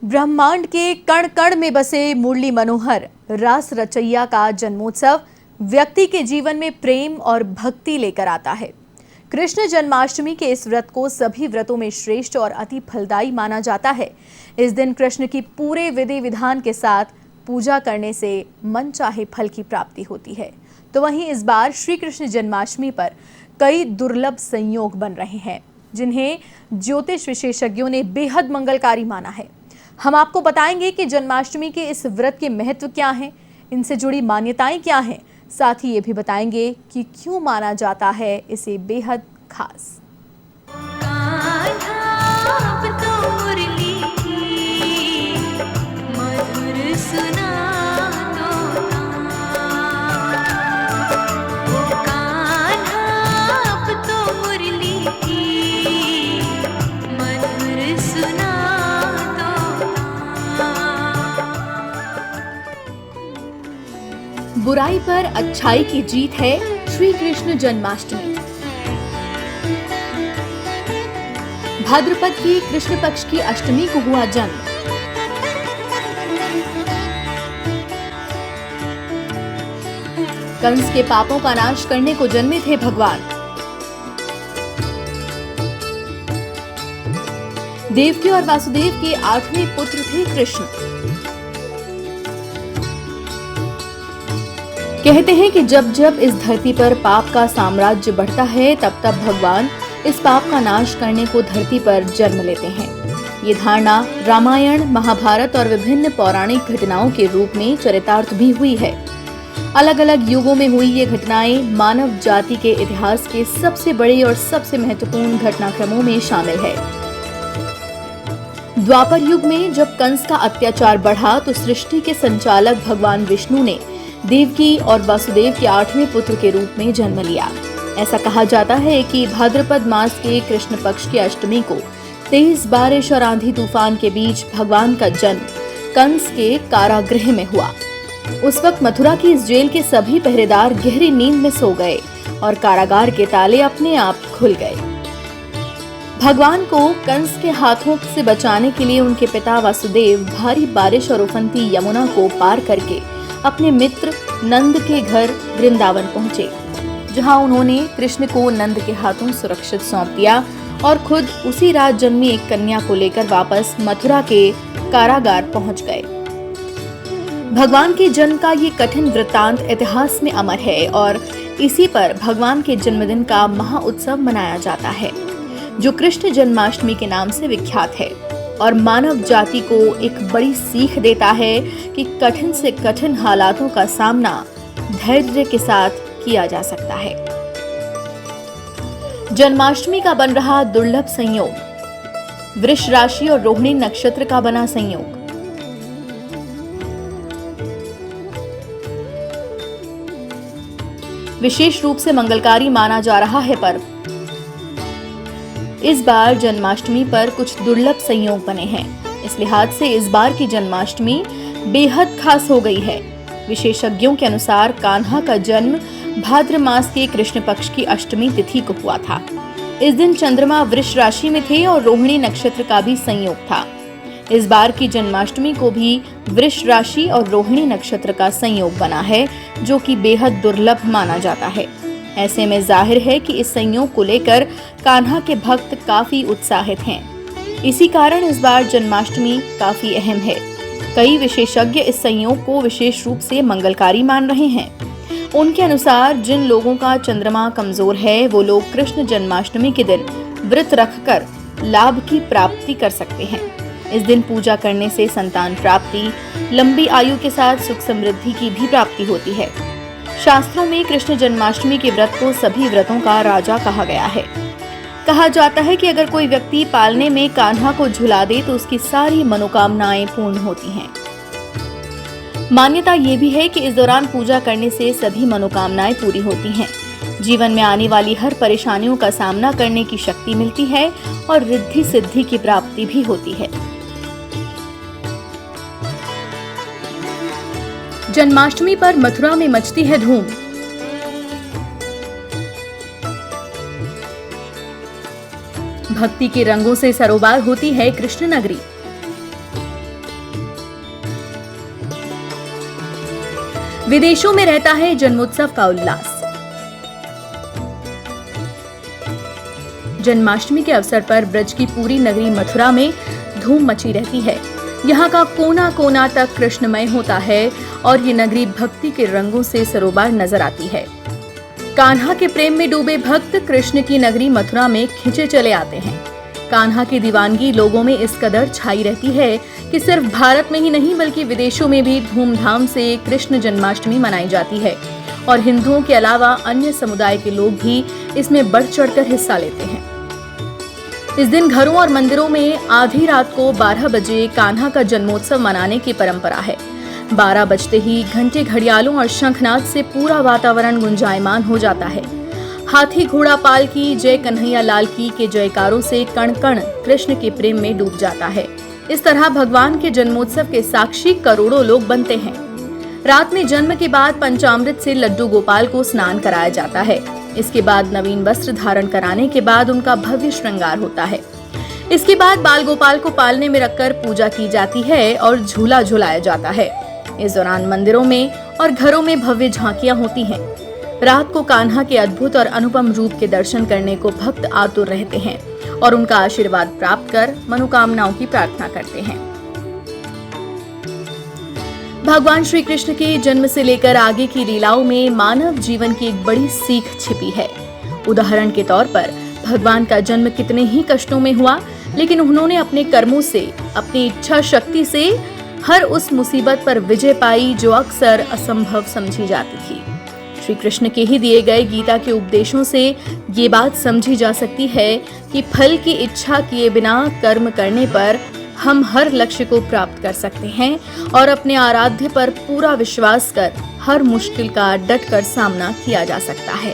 ब्रह्मांड के कण कण में बसे मुरली मनोहर रास रचैया का जन्मोत्सव व्यक्ति के जीवन में प्रेम और भक्ति लेकर आता है। कृष्ण जन्माष्टमी के इस व्रत को सभी व्रतों में श्रेष्ठ और अति फलदायी माना जाता है। इस दिन कृष्ण की पूरे विधि विधान के साथ पूजा करने से मन चाहे फल की प्राप्ति होती है। तो वहीं इस बार श्री कृष्ण जन्माष्टमी पर कई दुर्लभ संयोग बन रहे हैं, जिन्हें ज्योतिष विशेषज्ञों ने बेहद मंगलकारी माना है। हम आपको बताएंगे कि जन्माष्टमी के इस व्रत के महत्व क्या हैं, इनसे जुड़ी मान्यताएं क्या हैं, साथ ही ये भी बताएंगे कि क्यों माना जाता है इसे बेहद खास। बुराई पर अच्छाई की जीत है श्री कृष्ण जन्माष्टमी। भाद्रपद की कृष्ण पक्ष की अष्टमी को हुआ जन्म। कंस के पापों का नाश करने को जन्मे थे भगवान। देवकी और वासुदेव के 8वें पुत्र थे कृष्ण। कहते हैं कि जब जब इस धरती पर पाप का साम्राज्य बढ़ता है, तब तब भगवान इस पाप का नाश करने को धरती पर जन्म लेते हैं। ये धारणा रामायण, महाभारत और विभिन्न पौराणिक घटनाओं के रूप में चरितार्थ भी हुई है। अलग अलग युगों में हुई ये घटनाएं मानव जाति के इतिहास के सबसे बड़े और सबसे महत्वपूर्ण घटनाक्रमों में शामिल है। द्वापर युग में जब कंस का अत्याचार बढ़ा, तो सृष्टि के संचालक भगवान विष्णु ने देवकी और वासुदेव के 8वें पुत्र के रूप में जन्म लिया। ऐसा कहा जाता है कि भाद्रपद मास के कृष्ण पक्ष की अष्टमी को तेज बारिश और आंधी तूफान के बीच भगवान का जन्म कंस के कारागृह में हुआ। उस वक्त मथुरा की इस जेल के सभी पहरेदार गहरी नींद में सो गए और कारागार के ताले अपने आप खुल गए। भगवान को कंस के हाथों से बचाने के लिए उनके पिता वासुदेव भारी बारिश और उफनती यमुना को पार करके अपने मित्र नंद के घर वृंदावन पहुंचे, जहां उन्होंने कृष्ण को नंद के हाथों सुरक्षित सौंप दिया और खुद उसी रात जन्मी एक कन्या को लेकर वापस मथुरा के कारागार पहुंच गए। भगवान के जन्म का ये कठिन वृत्तांत इतिहास में अमर है और इसी पर भगवान के जन्मदिन का महाउत्सव मनाया जाता है, जो कृष्ण जन्माष्टमी के नाम से विख्यात है और मानव जाति को एक बड़ी सीख देता है कि कठिन से कठिन हालातों का सामना धैर्य के साथ किया जा सकता है। जन्माष्टमी का बन रहा दुर्लभ संयोग, वृष राशि और रोहिणी नक्षत्र का बना संयोग। विशेष रूप से मंगलकारी माना जा रहा है पर्व। इस बार जन्माष्टमी पर कुछ दुर्लभ संयोग बने हैं। इस लिहाज से इस बार की जन्माष्टमी बेहद खास हो गई है। विशेषज्ञों के अनुसार कान्हा का जन्म भाद्र मास के कृष्ण पक्ष की अष्टमी तिथि को हुआ था। इस दिन चंद्रमा वृष राशि में थे और रोहिणी नक्षत्र का भी संयोग था। इस बार की जन्माष्टमी को भी वृष राशि और रोहिणी नक्षत्र का संयोग बना है, जो कि बेहद दुर्लभ माना जाता है। ऐसे में जाहिर है कि इस संयोग को लेकर कान्हा के भक्त काफी उत्साहित हैं। इसी कारण इस बार जन्माष्टमी काफी अहम है। कई विशेषज्ञ इस संयोग को विशेष रूप से मंगलकारी मान रहे हैं। उनके अनुसार जिन लोगों का चंद्रमा कमजोर है, वो लोग कृष्ण जन्माष्टमी के दिन व्रत रखकर लाभ की प्राप्ति कर सकते हैं। इस दिन पूजा करने से संतान प्राप्ति, लंबी आयु के साथ सुख समृद्धि की भी प्राप्ति होती है। शास्त्रों में कृष्ण जन्माष्टमी के व्रत को सभी व्रतों का राजा कहा गया है। कहा जाता है कि अगर कोई व्यक्ति पालने में कान्हा को झुला दे तो उसकी सारी मनोकामनाएं पूर्ण होती हैं। मान्यता ये भी है कि इस दौरान पूजा करने से सभी मनोकामनाएं पूरी होती हैं। जीवन में आने वाली हर परेशानियों का सामना करने की शक्ति मिलती है और रिद्धि सिद्धि की प्राप्ति भी होती है। जन्माष्टमी पर मथुरा में मचती है धूम। भक्ति के रंगों से सरोबार होती है कृष्ण नगरी। विदेशों में रहता है जन्मोत्सव का उल्लास। जन्माष्टमी के अवसर पर ब्रज की पूरी नगरी मथुरा में धूम मची रहती है। यहाँ का कोना कोना तक कृष्णमय होता है और ये नगरी भक्ति के रंगों से सरोबार नजर आती है। कान्हा के प्रेम में डूबे भक्त कृष्ण की नगरी मथुरा में खिंचे चले आते हैं। कान्हा की दीवानगी लोगों में इस कदर छाई रहती है कि सिर्फ भारत में ही नहीं बल्कि विदेशों में भी धूमधाम से कृष्ण जन्माष्टमी मनाई जाती है और हिंदुओं के अलावा अन्य समुदाय के लोग भी इसमें बढ़ चढ़कर हिस्सा लेते हैं। इस दिन घरों और मंदिरों में आधी रात को 12 बजे कान्हा का जन्मोत्सव मनाने की परंपरा है। 12 बजते ही घंटे घड़ियालों और शंखनाद से पूरा वातावरण गुंजायमान हो जाता है। हाथी घोड़ा पाल की जय कन्हैया लाल की के जयकारों से कण कण कृष्ण के प्रेम में डूब जाता है। इस तरह भगवान के जन्मोत्सव के साक्षी करोड़ों लोग बनते हैं। रात में जन्म के बाद पंचामृत से लड्डू गोपाल को स्नान कराया जाता है। इसके बाद नवीन वस्त्र धारण कराने के बाद उनका भव्य श्रृंगार होता है। इसके बाद बाल गोपाल को पालने में रखकर पूजा की जाती है और झूला झुलाया जाता है। इस दौरान मंदिरों में और घरों में भव्य झांकियां होती हैं। रात को कान्हा के अद्भुत और अनुपम रूप के दर्शन करने को भक्त आतुर रहते हैं और उनका आशीर्वाद प्राप्त कर मनोकामनाओं की प्रार्थना करते हैं। भगवान श्री कृष्ण के जन्म से लेकर आगे की लीलाओं में मानव जीवन की एक बड़ी सीख छिपी है। उदाहरण के तौर पर भगवान का जन्म कितने ही कष्टों में हुआ, लेकिन उन्होंने अपने कर्मों से, अपनी इच्छा शक्ति से हर उस मुसीबत पर विजय पाई जो अक्सर असंभव समझी जाती थी। श्री कृष्ण के ही दिए गए गीता के उपदेशों से ये बात समझी जा सकती है कि फल की इच्छा किए बिना कर्म करने पर हम हर लक्ष्य को प्राप्त कर सकते हैं और अपने आराध्य पर पूरा विश्वास कर हर मुश्किल का डट कर सामना किया जा सकता है।